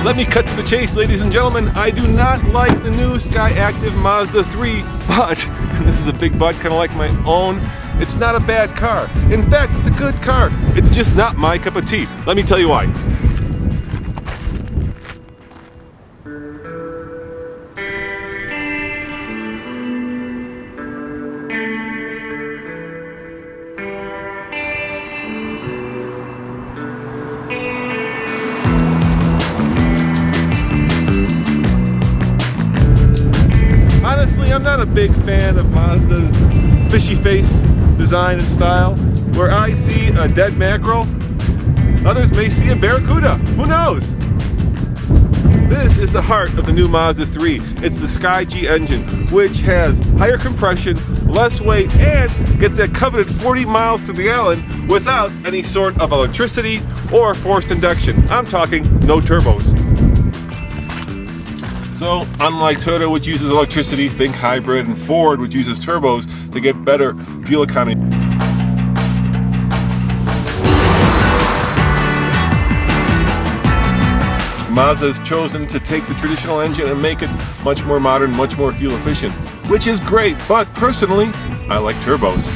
Let me cut to the chase, ladies and gentlemen. I do not like the new SkyActiv Mazda 3, but, and this is a big but, kind of like my own, it's not a bad car. In fact, it's a good car. It's just not my cup of tea. Let me tell you why. Honestly, I'm not a big fan of Mazda's fishy face design and style. Where I see a dead mackerel, others may see a barracuda. Who knows? This is the heart of the new Mazda 3. It's the SkyActiv engine, which has higher compression, less weight, and gets that coveted 40 miles to the gallon without any sort of electricity or forced induction. I'm talking no turbos. So, unlike Toyota, which uses electricity, think hybrid, and Ford, which uses turbos to get better fuel economy. Mazda has chosen to take the traditional engine and make it much more modern, much more fuel efficient, which is great, but personally, I like turbos.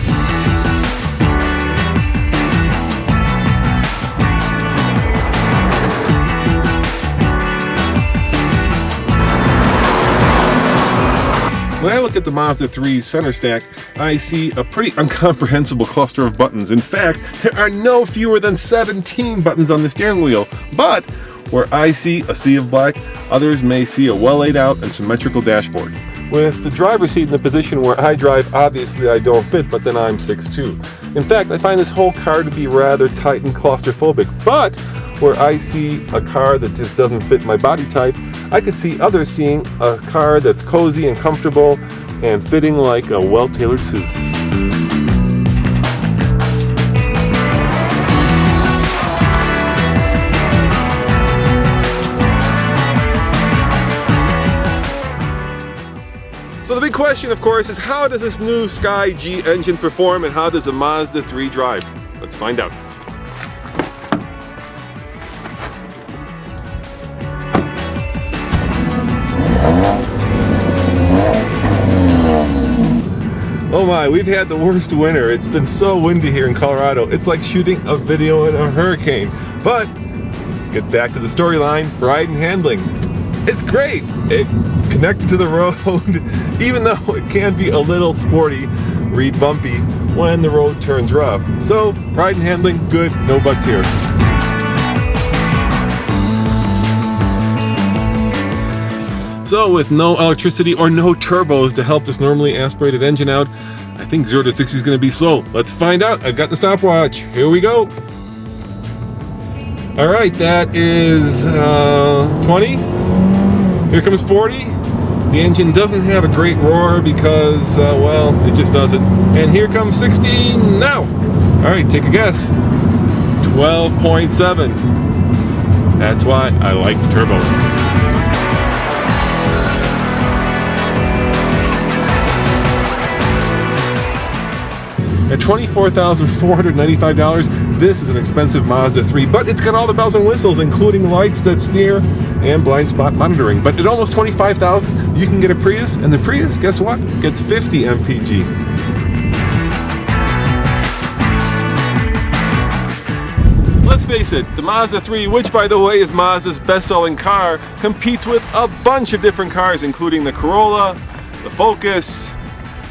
When I look at the Mazda 3's center stack, I see a pretty incomprehensible cluster of buttons. In fact, there are no fewer than 17 buttons on the steering wheel. But where I see a sea of black, others may see a well laid out and symmetrical dashboard. With the driver's seat in the position where I drive, obviously I don't fit, but then I'm 6'2". In fact, I find this whole car to be rather tight and claustrophobic. But where I see a car that just doesn't fit my body type, I could see others seeing a car that's cozy and comfortable and fitting like a well-tailored suit. So the big question, of course, is how does this new SkyActiv engine perform and how does a Mazda 3 drive? Let's find out. Oh my, we've had the worst winter. It's been so windy here in Colorado. It's like shooting a video in a hurricane. But, get back to the storyline, ride and handling. It's great. It's connected to the road, even though it can be a little sporty, read bumpy, when the road turns rough. So, ride and handling, good, no buts here. So with no electricity or no turbos to help this normally aspirated engine out, I think 0 to 60 is going to be slow. Let's find out. I've got the stopwatch. Here we go. All right, that is 20. Here comes 40. The engine doesn't have a great roar because, well, it just doesn't. And here comes 60 now. All right, take a guess. 12.7. That's why I like turbos. At $24,495, this is an expensive Mazda 3, but it's got all the bells and whistles, including lights that steer and blind spot monitoring. But at almost $25,000, you can get a Prius, and the Prius, guess what? Gets 50 mpg. Let's face it, the Mazda 3, which by the way is Mazda's best-selling car, competes with a bunch of different cars, including the Corolla, the Focus,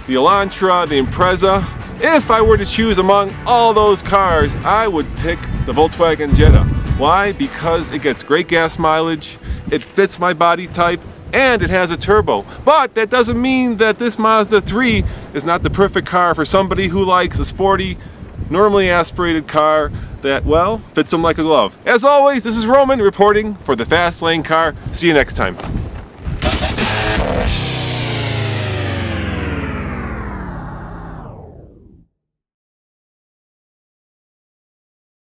the Elantra, the Impreza. If I were to choose among all those cars, I would pick the Volkswagen Jetta. Why? Because it gets great gas mileage, it fits my body type, and it has a turbo. But that doesn't mean that this Mazda 3 is not the perfect car for somebody who likes a sporty, normally aspirated car that, well, fits them like a glove. As always, this is Roman reporting for the Fast Lane Car. See you next time.